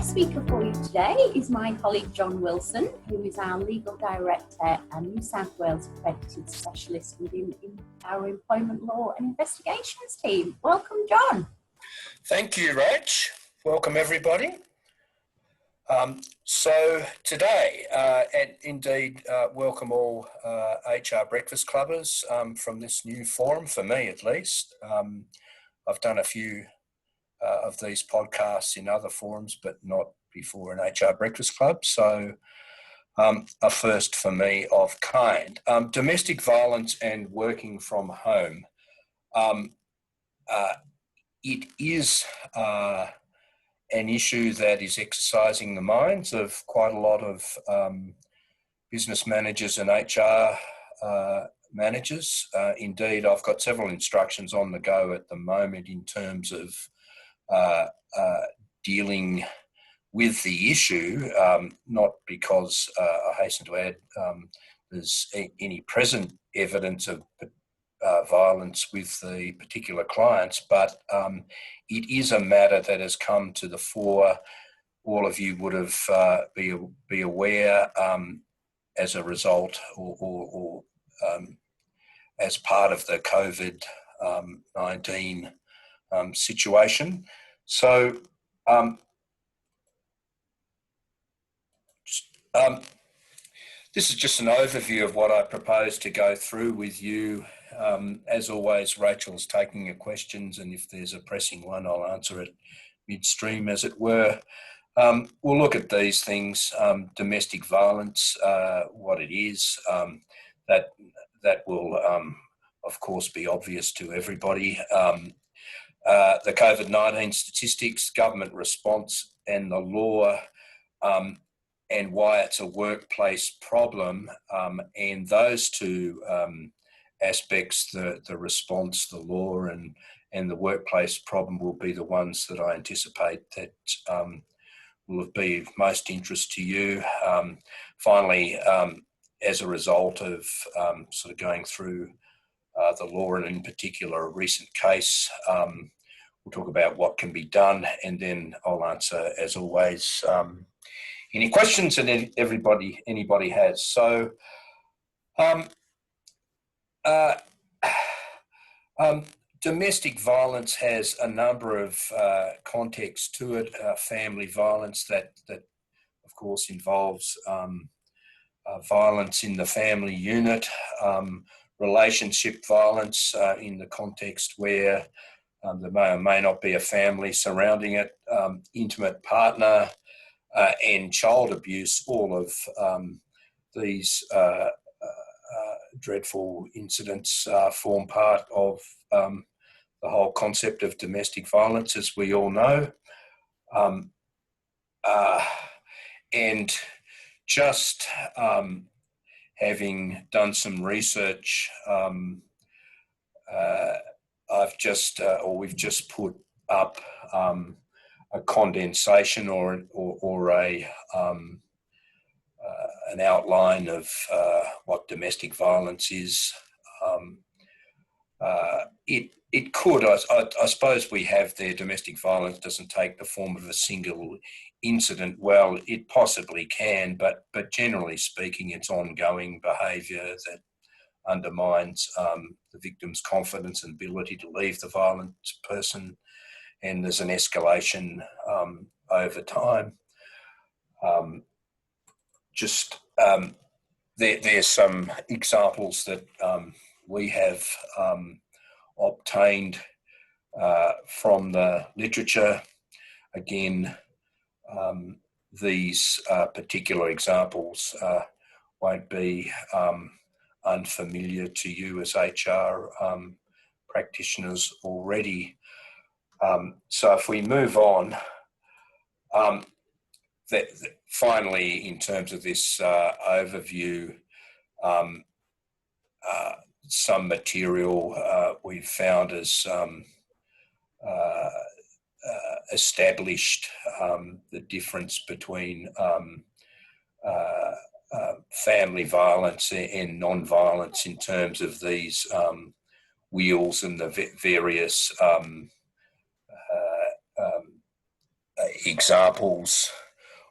guest speaker for you today is my colleague John Wilson, who is our Legal Director and New South Wales Accredited Specialist within our Employment Law and Investigations team. Welcome, John. Thank you, Rach. Welcome, everybody. So today, and indeed, welcome all HR Breakfast Clubbers from this new forum, for me at least. I've done a few of these podcasts in other forums, but not before an HR Breakfast Club. So a first for me of kind. Domestic violence and working from home. It is an issue that is exercising the minds of quite a lot of business managers and HR managers. Indeed, I've got several instructions on the go at the moment in terms of dealing with the issue, not because I hasten to add there's any present evidence of violence with the particular clients, but it is a matter that has come to the fore. All of you would have be aware as a result or as part of the COVID-19 situation. So this is just an overview of what I propose to go through with you. As always, Rachel's taking your questions, and if there's a pressing one, I'll answer it midstream, as it were. We'll look at these things, domestic violence, what it is. That will, of course, be obvious to everybody. The COVID-19 statistics, government response, and the law, and why it's a workplace problem. And those two aspects, the response, the law, and the workplace problem, will be the ones that I anticipate that will be of most interest to you. Finally, as a result of sort of going through the law, and in particular a recent case, we'll talk about what can be done, and then I'll answer, as always, any questions that anybody has. So, domestic violence has a number of contexts to it. Family violence that of course involves violence in the family unit, relationship violence in the context where there may or may not be a family surrounding it, intimate partner, and child abuse. All of these dreadful incidents form part of the whole concept of domestic violence, as we all know. And just having done some research, we've just put up a condensation or an outline of what domestic violence is. It could, I suppose we have there, domestic violence doesn't take the form of a single incident. Well, it possibly can, but generally speaking, it's ongoing behaviour that undermines the victim's confidence and ability to leave the violent person, and there's an escalation over time. There's some examples that we have obtained from the literature. Again, these particular examples won't be unfamiliar to you as HR practitioners already. So if we move on, finally, in terms of this overview, some material we've found as established the difference between family violence and non-violence in terms of these wheels and the various examples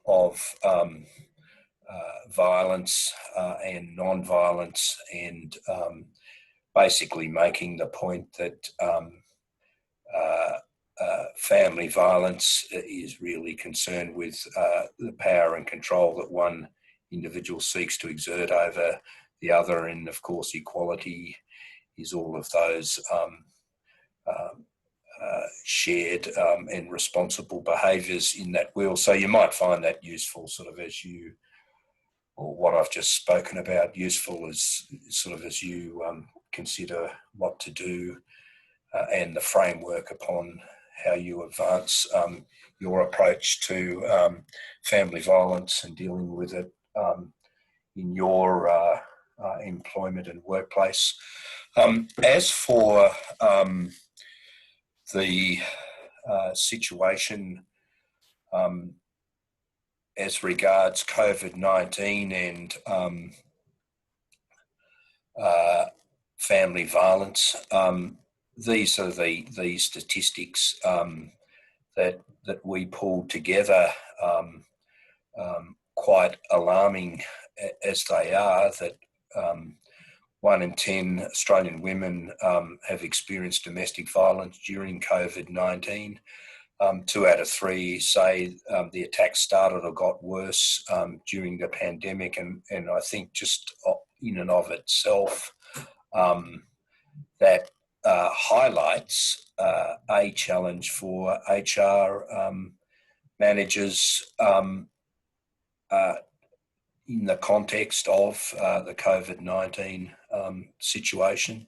of violence and non-violence, and basically making the point that family violence is really concerned with the power and control that one individual seeks to exert over the other, and of course equality is all of those shared and responsible behaviours in that wheel. So you might find that useful, sort of as you, or what I've just spoken about, useful as sort of as you consider what to do and the framework upon how you advance your approach to family violence and dealing with it in your employment and workplace. As for the situation as regards COVID-19 and family violence, these are the statistics that we pulled together, quite alarming as they are, that 1 in 10 Australian women have experienced domestic violence during COVID-19. 2 out of 3 say the attacks started or got worse during the pandemic, and I think just in and of itself that highlights a challenge for HR managers in the context of the COVID-19 situation.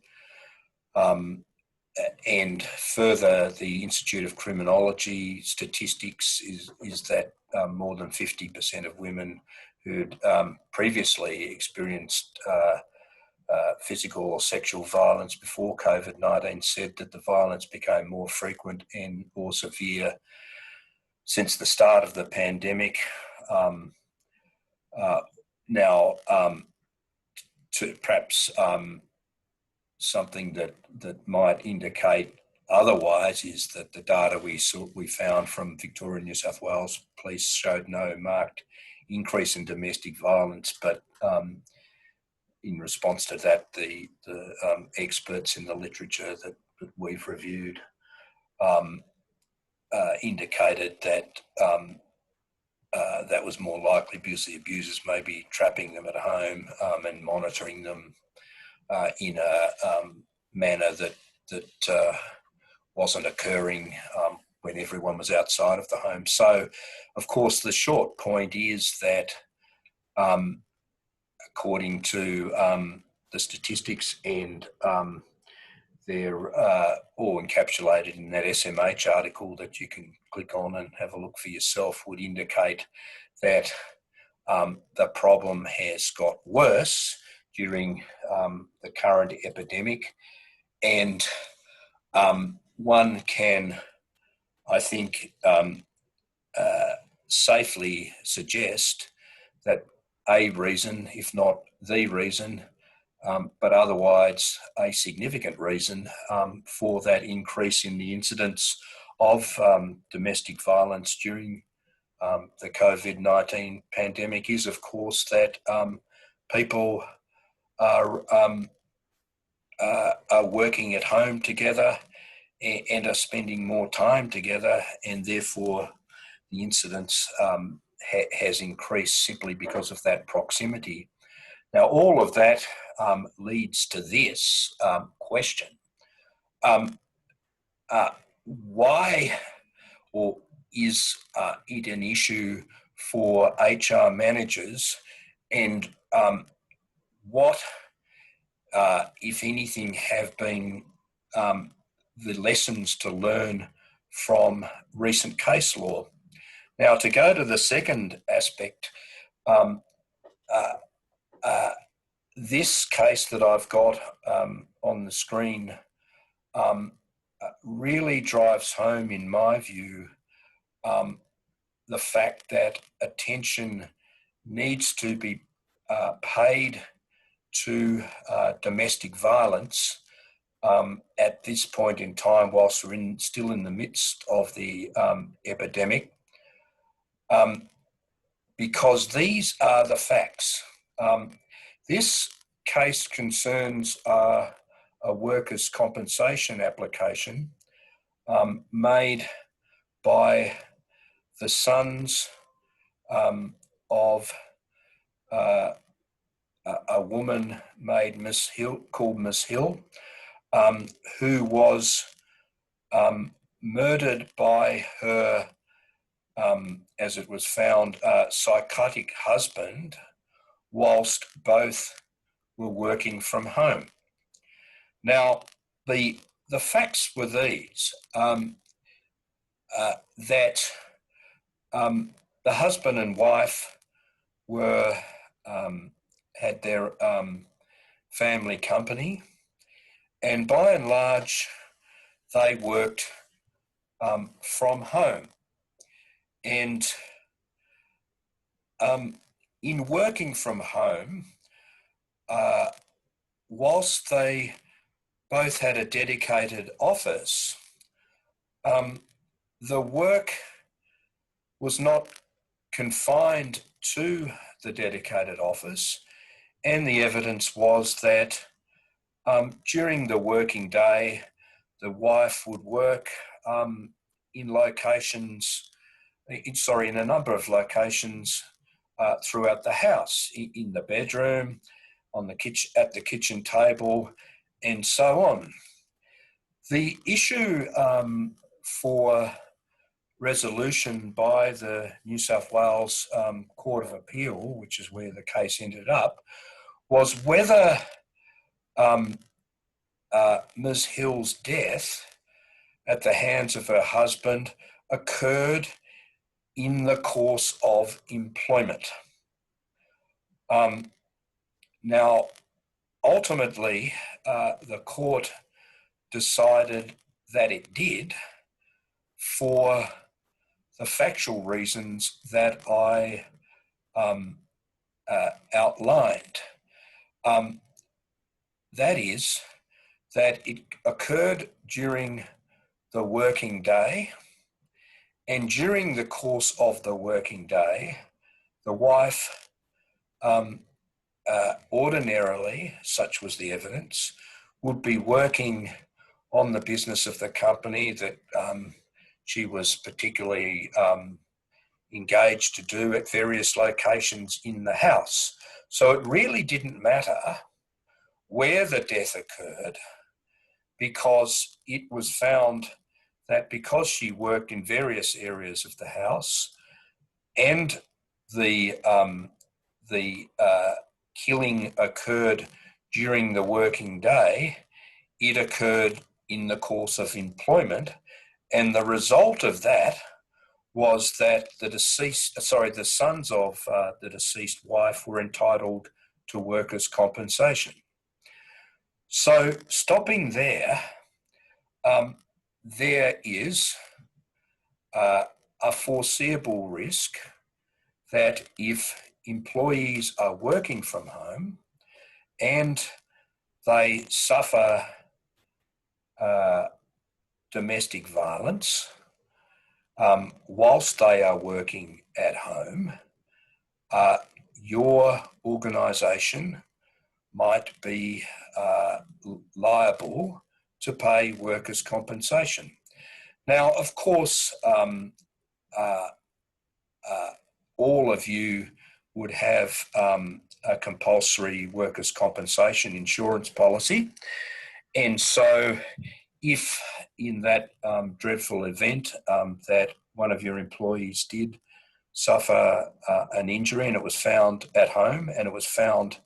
And further, the Institute of Criminology statistics is that more than 50% of women who'd previously experienced physical or sexual violence before COVID-19 said that the violence became more frequent and more severe since the start of the pandemic. Now, to perhaps something that might indicate otherwise is that the data we found from Victoria and New South Wales Police showed no marked increase in domestic violence, but in response to that, the experts in the literature that we've reviewed indicated that that was more likely because the abusers may be trapping them at home and monitoring them in a manner that wasn't occurring when everyone was outside of the home. So, of course, the short point is that according to the statistics, and they're all encapsulated in that SMH article that you can click on and have a look for yourself, would indicate that the problem has got worse during the current epidemic. And one can, I think, safely suggest that a reason, if not the reason, but otherwise a significant reason for that increase in the incidence of domestic violence during the COVID-19 pandemic is, of course, that people are working at home together and are spending more time together, and therefore the incidence has increased simply because of that proximity. Now, all of that leads to this question. Why, or is it an issue for HR managers, and what, if anything, have been the lessons to learn from recent case law? Now, to go to the second aspect, this case that I've got on the screen really drives home, in my view, the fact that attention needs to be paid to domestic violence at this point in time, whilst we're still in the midst of the epidemic. because these are the facts. This case concerns a workers' compensation application made by the sons of a woman called Miss Hill, who was murdered by her, as it was found, psychotic husband, whilst both were working from home. Now, the facts were these, that the husband and wife were had their family company, and by and large, they worked from home. And in working from home, whilst they both had a dedicated office, the work was not confined to the dedicated office, and the evidence was that during the working day, the wife would work in a number of locations throughout the house, in the bedroom, at the kitchen table, and so on. The issue for resolution by the New South Wales Court of Appeal, which is where the case ended up, was whether Ms. Hill's death at the hands of her husband occurred in the course of employment. Now, ultimately, the court decided that it did, for the factual reasons that I outlined. That is, that it occurred during the working day, and during the course of the working day, the wife ordinarily, such was the evidence, would be working on the business of the company that she was particularly engaged to do at various locations in the house. So it really didn't matter where the death occurred, because it was found that because she worked in various areas of the house and the killing occurred during the working day, it occurred in the course of employment, and the result of that was that the sons of the deceased wife were entitled to workers' compensation. So, stopping there, there is a foreseeable risk that if employees are working from home and they suffer domestic violence whilst they are working at home, your organisation might be liable to pay workers' compensation. Now, of course, all of you would have a compulsory workers' compensation insurance policy. And so if in that dreadful event that one of your employees did suffer an injury, and it was found at home, and it was found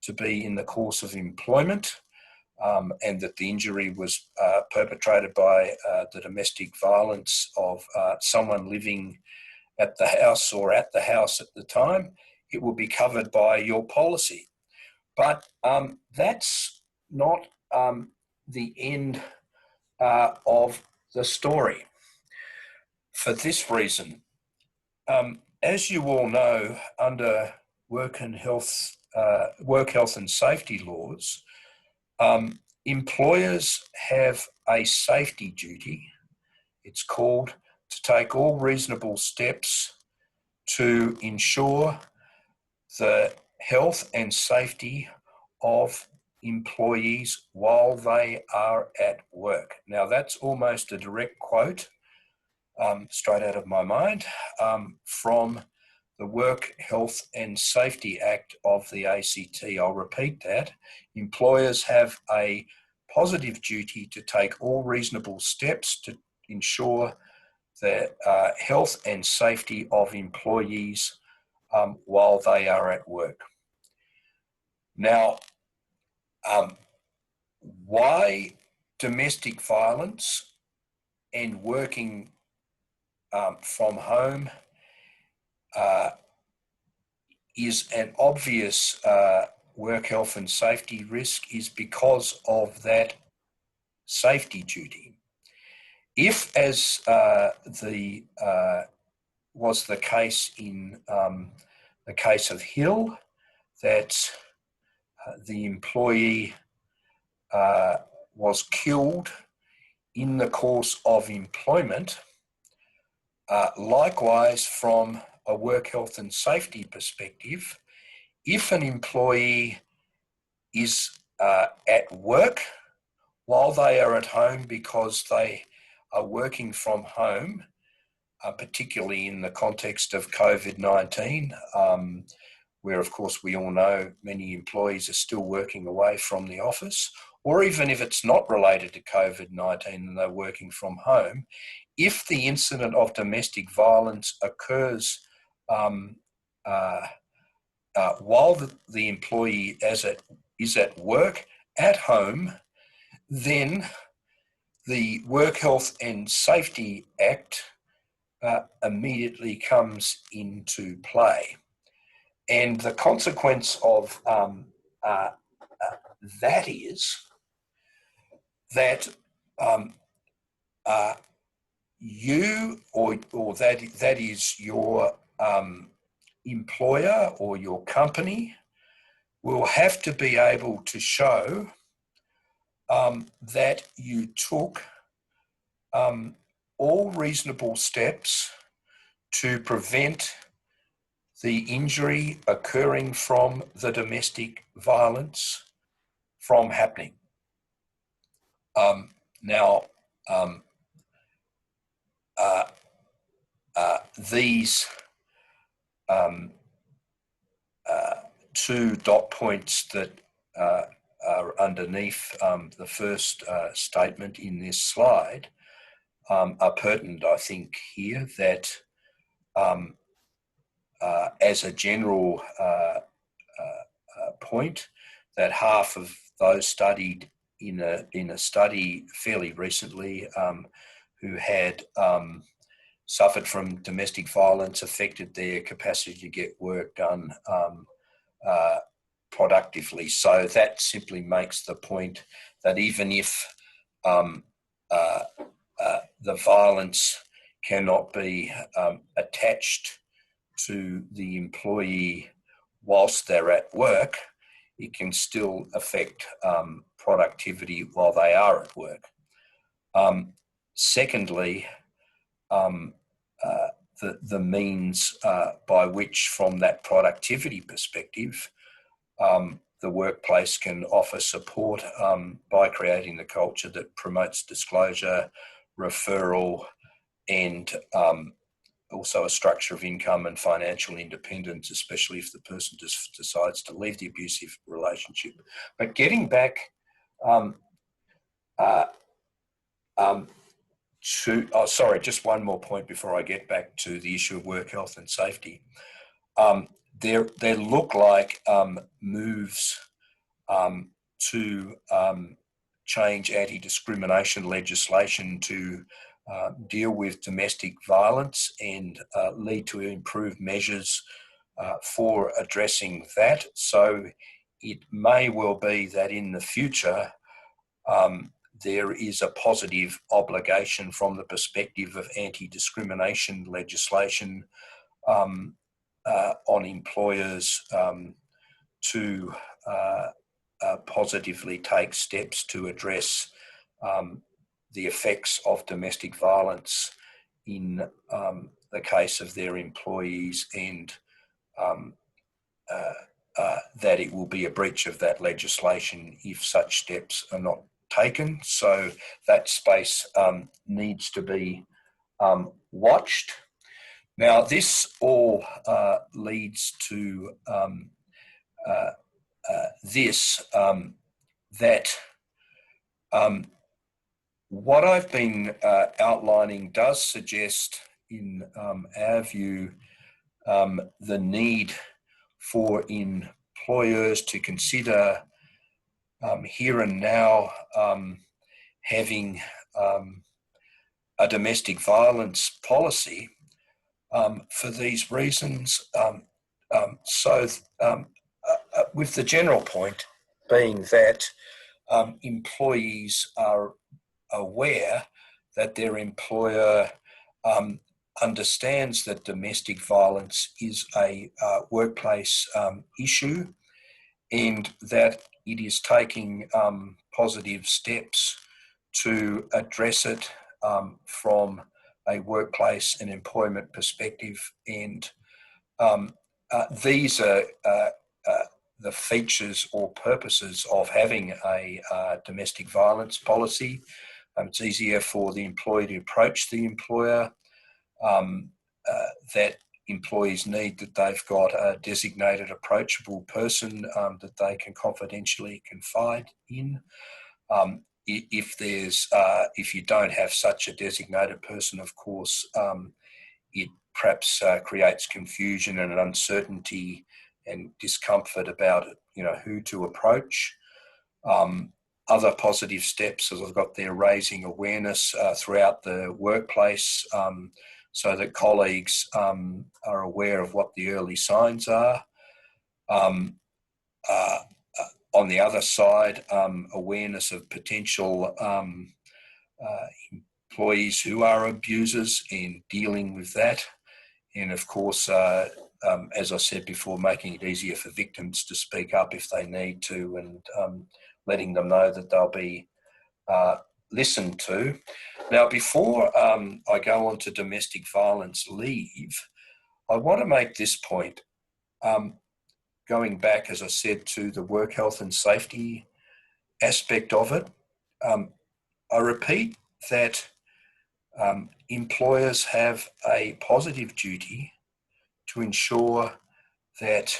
to be in the course of employment, and that the injury was perpetrated by the domestic violence of someone living at the house or at the house at the time, it will be covered by your policy. But that's not the end of the story. For this reason, as you all know, under work health and safety laws, employers have a safety duty, it's called, to take all reasonable steps to ensure the health and safety of employees while they are at work. Now, that's almost a direct quote, straight out of my mind, from the Work Health and Safety Act of the ACT. I'll repeat that. Employers have a positive duty to take all reasonable steps to ensure the health and safety of employees while they are at work. Now, why domestic violence and working from home is an obvious work health and safety risk is because of that safety duty. If, as was the case in the case of Hill, that the employee was killed in the course of employment, likewise from a work health and safety perspective, if an employee is at work while they are at home because they are working from home, particularly in the context of COVID-19, where of course we all know many employees are still working away from the office, or even if it's not related to COVID-19 and they're working from home, if the incident of domestic violence occurs while the employee is at work, at home, then the Work Health and Safety Act immediately comes into play. And the consequence of that is that you or that is your employer or your company will have to be able to show that you took all reasonable steps to prevent the injury occurring from the domestic violence from happening. These two dot points that are underneath the first statement in this slide are pertinent, I think, here, that as a general point, that half of those studied in a study fairly recently who had suffered from domestic violence affected their capacity to get work done productively. So that simply makes the point that even if the violence cannot be attached to the employee whilst they're at work, it can still affect productivity while they are at work. Secondly, the means by which, from that productivity perspective, the workplace can offer support by creating the culture that promotes disclosure, referral, and also a structure of income and financial independence, especially if the person just decides to leave the abusive relationship. But getting back just one more point before I get back to the issue of work health and safety. There look like moves to change anti-discrimination legislation to deal with domestic violence and lead to improved measures for addressing that. So it may well be that in the future there is a positive obligation from the perspective of anti-discrimination legislation on employers to positively take steps to address the effects of domestic violence in the case of their employees, and that it will be a breach of that legislation if such steps are not taken. So that space needs to be watched. Now, this all leads to that what I've been outlining does suggest, in our view, the need for employers to consider here and now having a domestic violence policy for these reasons. With the general point being that employees are aware that their employer understands that domestic violence is a workplace issue, and that it is taking positive steps to address it from a workplace and employment perspective. And these are the features or purposes of having a domestic violence policy. It's easier for the employee to approach the employer. That employees need that they've got a designated approachable person that they can confidentially confide in. If you don't have such a designated person, of course, it perhaps creates confusion and an uncertainty and discomfort about who to approach. Other positive steps, as I've got there, raising awareness throughout the workplace so that colleagues are aware of what the early signs are. On the other side, awareness of potential employees who are abusers and dealing with that. And of course, as I said before, making it easier for victims to speak up if they need to, and letting them know that they'll be listened to. Now, before I go on to domestic violence leave, I want to make this point. Going back, as I said, to the work health and safety aspect of it, I repeat that employers have a positive duty to ensure that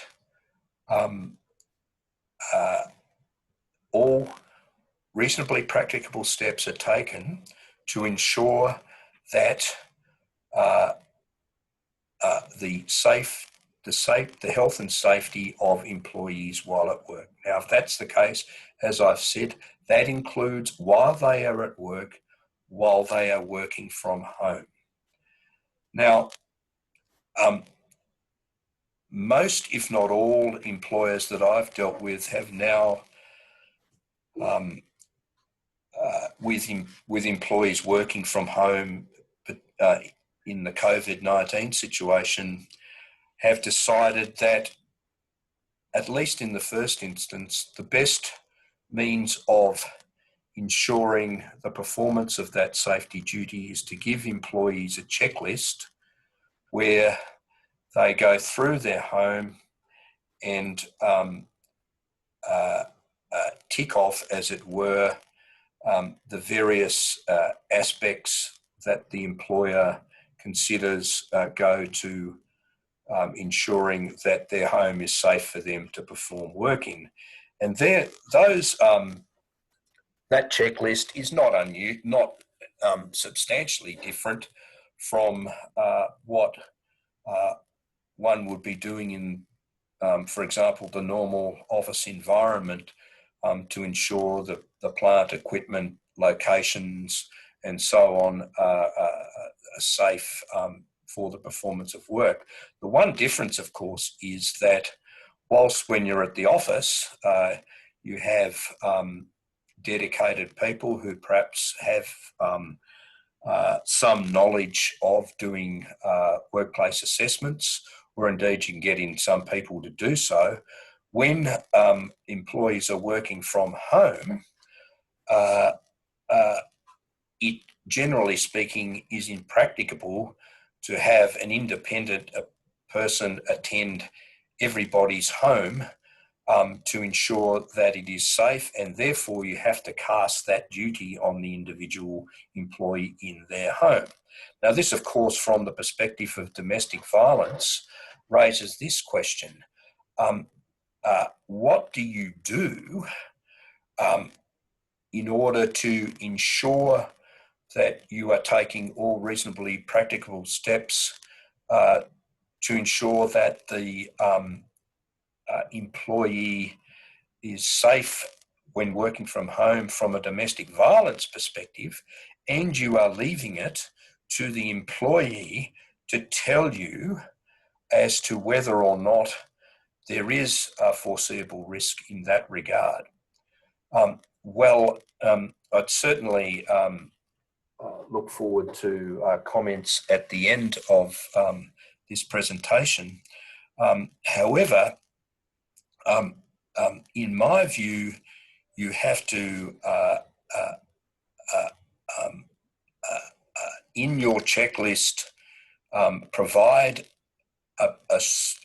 all reasonably practicable steps are taken to ensure that the health and safety of employees while at work. Now, if that's the case, as I've said, that includes while they are at work, while they are working from home. Now, most, if not all, employers that I've dealt with have now, with employees working from home in the COVID-19 situation, have decided that, at least in the first instance, the best means of ensuring the performance of that safety duty is to give employees a checklist where they go through their home and tick off, as it were, the various aspects that the employer considers go to ensuring that their home is safe for them to perform work in. And that checklist is not substantially different from what one would be doing in, for example, the normal office environment to ensure that the plant, equipment, locations, and so on are safe for the performance of work. The one difference, of course, is that whilst when you're at the office, you have dedicated people who perhaps have some knowledge of doing workplace assessments, or indeed you can get in some people to do so. When employees are working from home, it, generally speaking, is impracticable to have an independent person attend everybody's home to ensure that it is safe, and therefore you have to cast that duty on the individual employee in their home. Now, this, of course, from the perspective of domestic violence, raises this question. What do you do in order to ensure that you are taking all reasonably practicable steps to ensure that the employee is safe when working from home from a domestic violence perspective, and you are leaving it to the employee to tell you as to whether or not there is a foreseeable risk in that regard? I'd certainly look forward to comments at the end of this presentation. However, in my view, you have to, in your checklist, provide a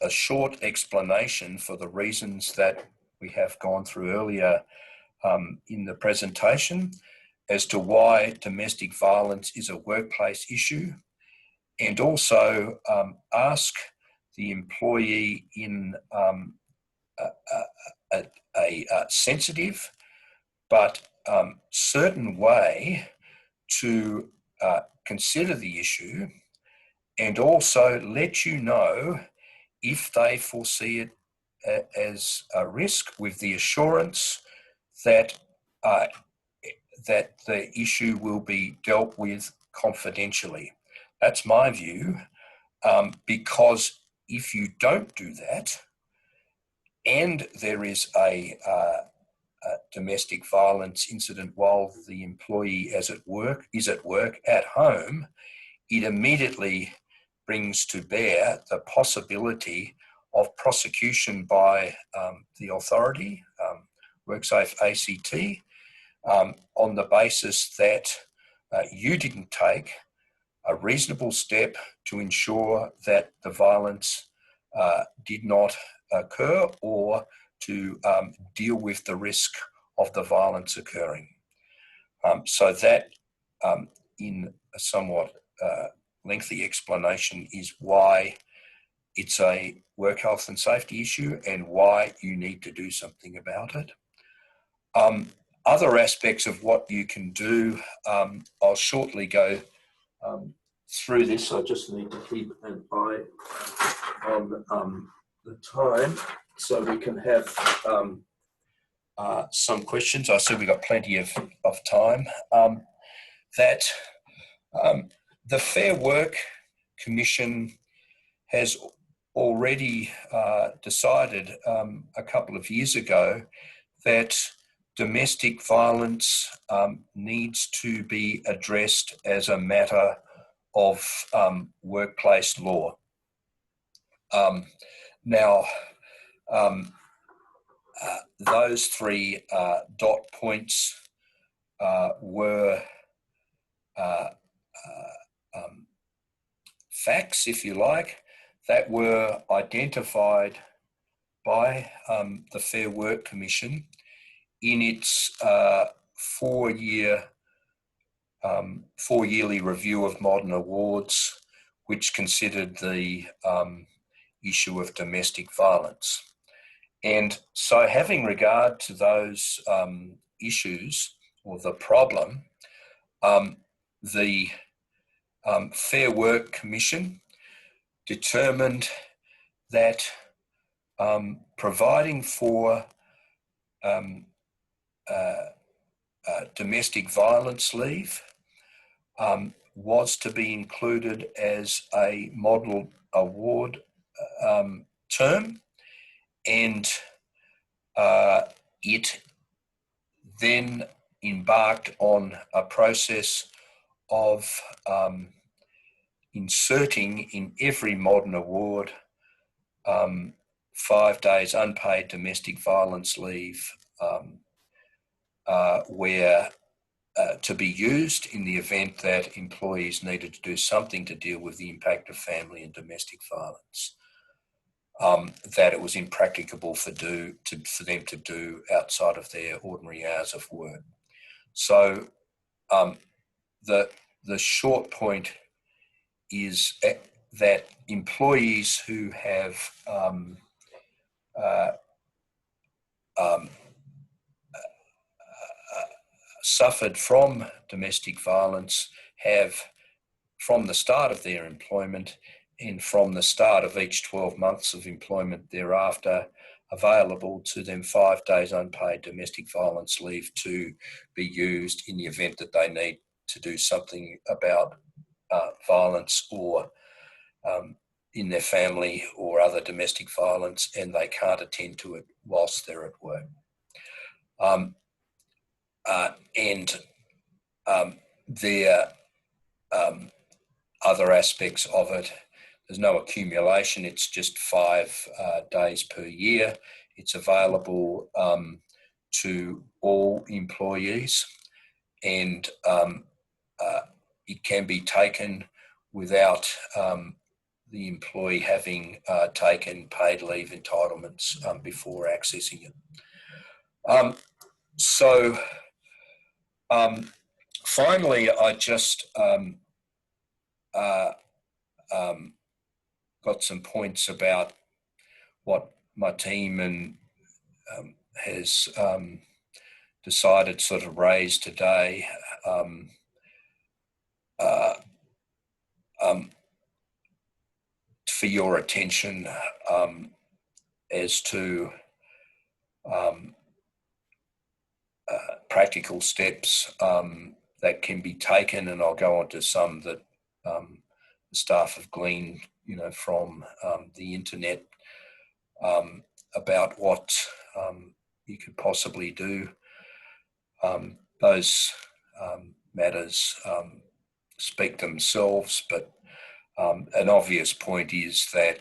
short explanation for the reasons that we have gone through earlier in the presentation as to why domestic violence is a workplace issue, and also ask the employee in a sensitive but certain way to consider the issue, and also let you know if they foresee it as a risk, with the assurance that that the issue will be dealt with confidentially. That's my view, because if you don't do that, and there is a domestic violence incident while the employee is at work at home, it immediately brings to bear the possibility of prosecution by the authority, WorkSafe ACT, on the basis that you didn't take a reasonable step to ensure that the violence did not occur, or to deal with the risk of the violence occurring. So that, in a somewhat lengthy explanation, is why it's a work health and safety issue and why you need to do something about it. Other aspects of what you can do, I'll shortly go through this. I just need to keep an eye on the time so we can have some questions. I see we've got plenty of time. The Fair Work Commission has already decided a couple of years ago that domestic violence needs to be addressed as a matter of workplace law. Now, those three dot points were facts, if you like, that were identified by the Fair Work Commission in its four-yearly review of modern awards, which considered the issue of domestic violence. And so, having regard to those issues, or the problem, the Fair Work Commission determined that providing for domestic violence leave was to be included as a model award term, and it then embarked on a process of inserting in every modern award 5 days unpaid domestic violence leave, where to be used in the event that employees needed to do something to deal with the impact of family and domestic violence, that it was impracticable for them to do outside of their ordinary hours of work. So the short point is that employees who have suffered from domestic violence have, from the start of their employment and from the start of each 12 months of employment thereafter, available to them 5 days unpaid domestic violence leave to be used in the event that they need to do something about violence or in their family or other domestic violence, and they can't attend to it whilst they're at work. There other aspects of it. There's no accumulation. It's just 5 days per year. It's available to all employees, and it can be taken without the employee having taken paid leave entitlements before accessing it. Finally, I just got some points about what my team and has decided sort of raise today. For your attention as to practical steps that can be taken, and I'll go on to some that the staff have gleaned, from the internet about what you could possibly do. Those matters speak themselves, but an obvious point is that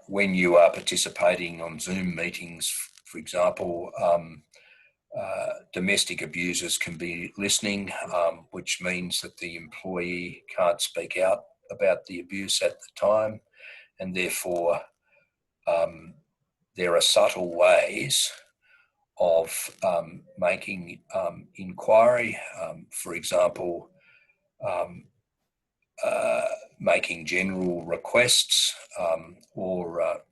when you are participating on Zoom meetings, for example, domestic abusers can be listening, which means that the employee can't speak out about the abuse at the time, and therefore there are subtle ways of making inquiry. For example, making general requests or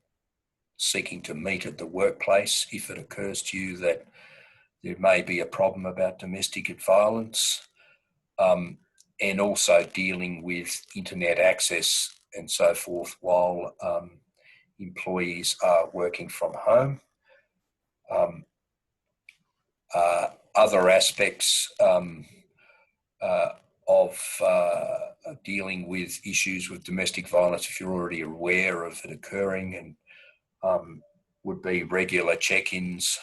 seeking to meet at the workplace if it occurs to you that there may be a problem about domestic violence, and also dealing with internet access and so forth while employees are working from home. Other aspects of dealing with issues with domestic violence, if you're already aware of it occurring, and would be regular check-ins,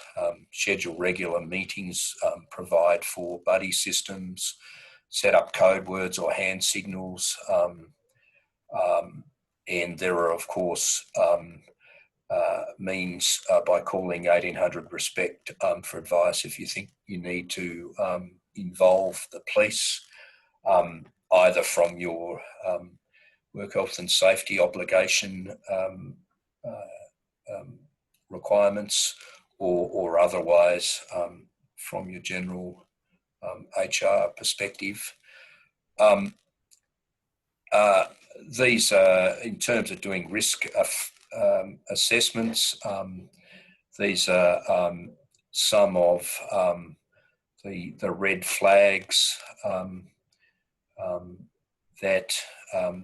schedule regular meetings, provide for buddy systems, set up code words or hand signals, and there are, of course, means by calling 1800 RESPECT for advice if you think you need to involve the police, either from your work health and safety obligation requirements or otherwise from your general HR perspective. These are, in terms of doing risk assessments, these are some of the red flags that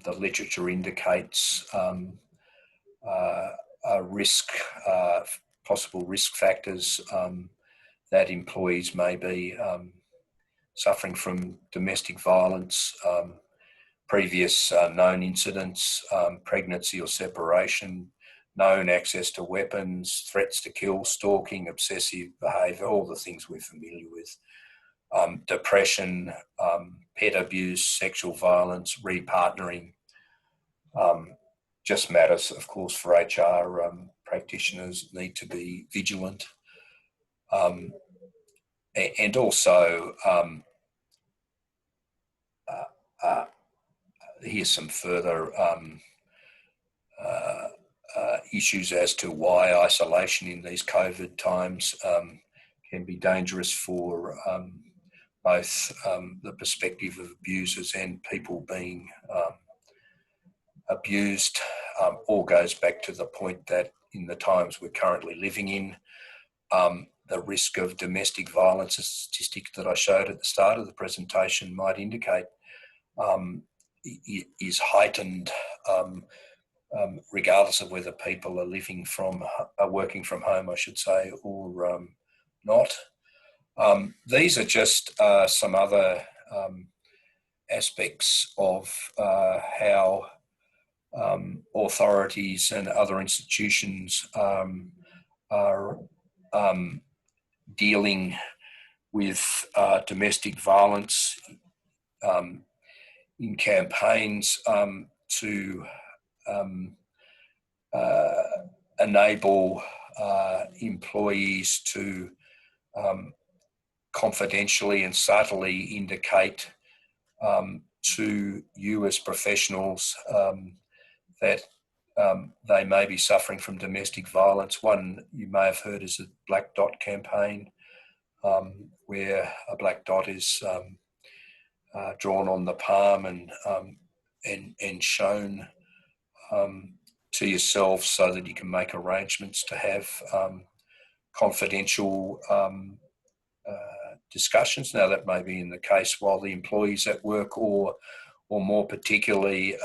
the literature indicates possible risk factors that employees may be suffering from domestic violence, previous known incidents, pregnancy or separation, known access to weapons, threats to kill, stalking, obsessive behaviour, all the things we're familiar with, depression, pet abuse, sexual violence, repartnering. Just matters, of course, for HR practitioners need to be vigilant. and also here's some further issues as to why isolation in these COVID times can be dangerous for both the perspective of abusers and people being abused. All goes back to the point that in the times we're currently living in, the risk of domestic violence, a statistic that I showed at the start of the presentation might indicate, is heightened regardless of whether people are working from home, I should say, or not. These are just some other aspects of how authorities and other institutions are dealing with domestic violence in campaigns to enable employees to confidentially and subtly indicate to you as professionals that they may be suffering from domestic violence. One you may have heard is the Black Dot campaign, where a black dot is drawn on the palm and shown to yourself so that you can make arrangements to have confidential discussions. Now, that may be in the case while the employee's at work, or more particularly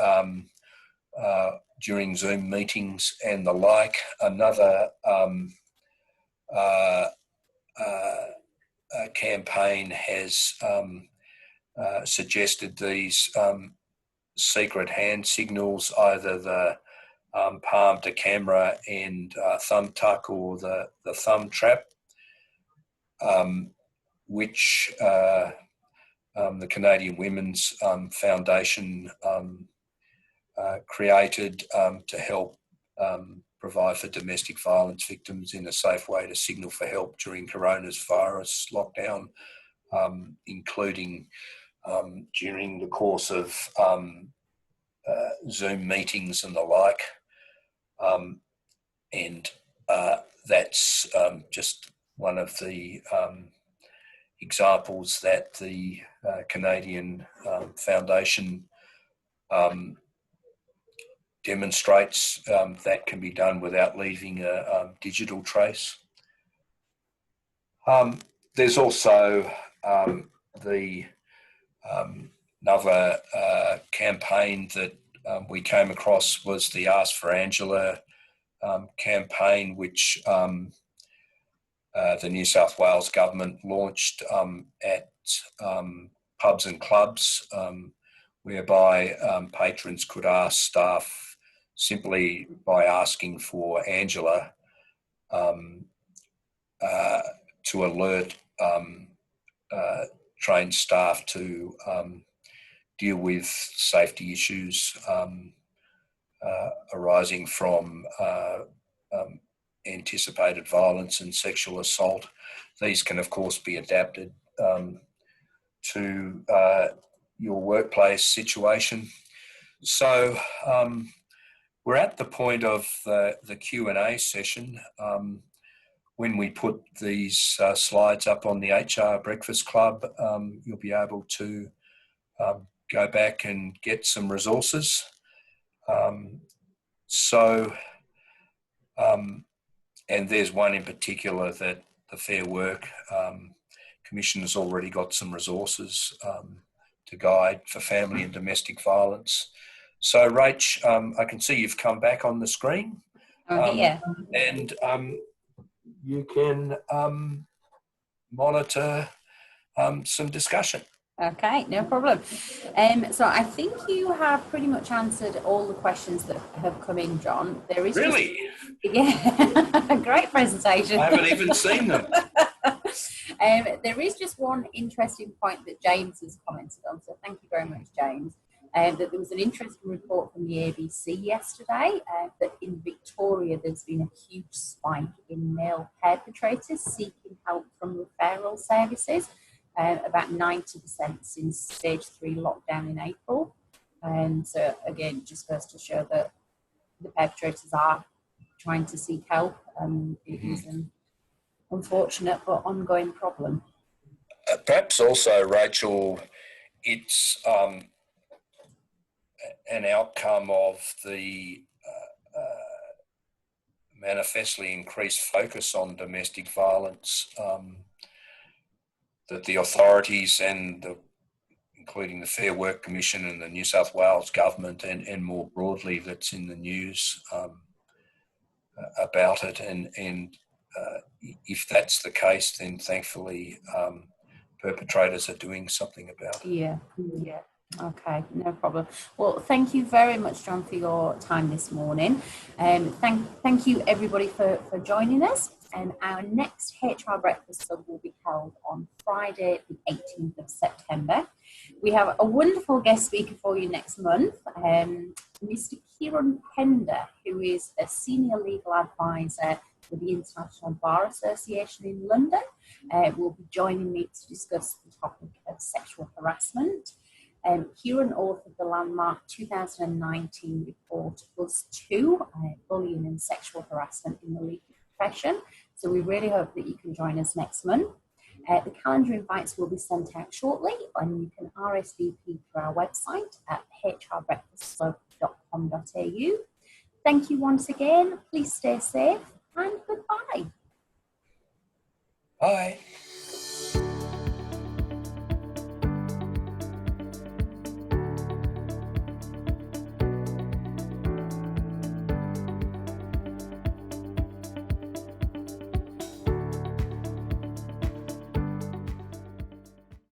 during Zoom meetings and the like. Another campaign has suggested these secret hand signals, either the palm to camera and thumb tuck, or the thumb trap, which the Canadian Women's Foundation created to help provide for domestic violence victims in a safe way to signal for help during coronavirus lockdown, including during the course of Zoom meetings and the like. And that's just one of the examples that the Canadian Foundation demonstrates that can be done without leaving a digital trace. There's also another campaign that we came across was the Ask for Angela campaign, which the New South Wales government launched at pubs and clubs, whereby patrons could ask staff simply by asking for Angela to alert trained staff to deal with safety issues arising from anticipated violence and sexual assault. These can, of course, be adapted to your workplace situation. So we're at the point of the Q&A session. When we put these slides up on the HR Breakfast Club, you'll be able to go back and get some resources. And there's one in particular that the Fair Work Commission has already got some resources to guide for family and domestic violence. So, Rach, I can see you've come back on the screen. Yeah. And you can monitor some discussion. Okay, no problem. So I think you have pretty much answered all the questions that have come in, John. There is really? Yeah, great presentation. I haven't even seen them. There is just one interesting point that James has commented on, so thank you very much, James. that there was an interesting report from the ABC yesterday that in Victoria there's been a huge spike in male perpetrators seeking help from referral services, about 90% since stage 3 lockdown in April. And so again, just goes to show that the perpetrators are trying to seek help. It is an unfortunate but ongoing problem. Perhaps also, Rachel, it's an outcome of the manifestly increased focus on domestic violence that the authorities and including the Fair Work Commission and the New South Wales government and more broadly that's in the news about it. And if that's the case, then thankfully perpetrators are doing something about it. Yeah. Okay, no problem. Well, thank you very much, John, for your time this morning. Thank you, everybody, for joining us. And our next HR Breakfast Club will be held on Friday, the 18th of September. We have a wonderful guest speaker for you next month, Mr. Kieran Pender, who is a senior legal advisor with the International Bar Association in London, will be joining me to discuss the topic of sexual harassment. Kieran authored the landmark 2019 report +2, Bullying and Sexual Harassment in the Legal Profession. So we really hope that you can join us next month. The calendar invites will be sent out shortly, and you can RSVP through our website at hrbreakfastclub.com.au. Thank you once again. Please stay safe and goodbye. Bye.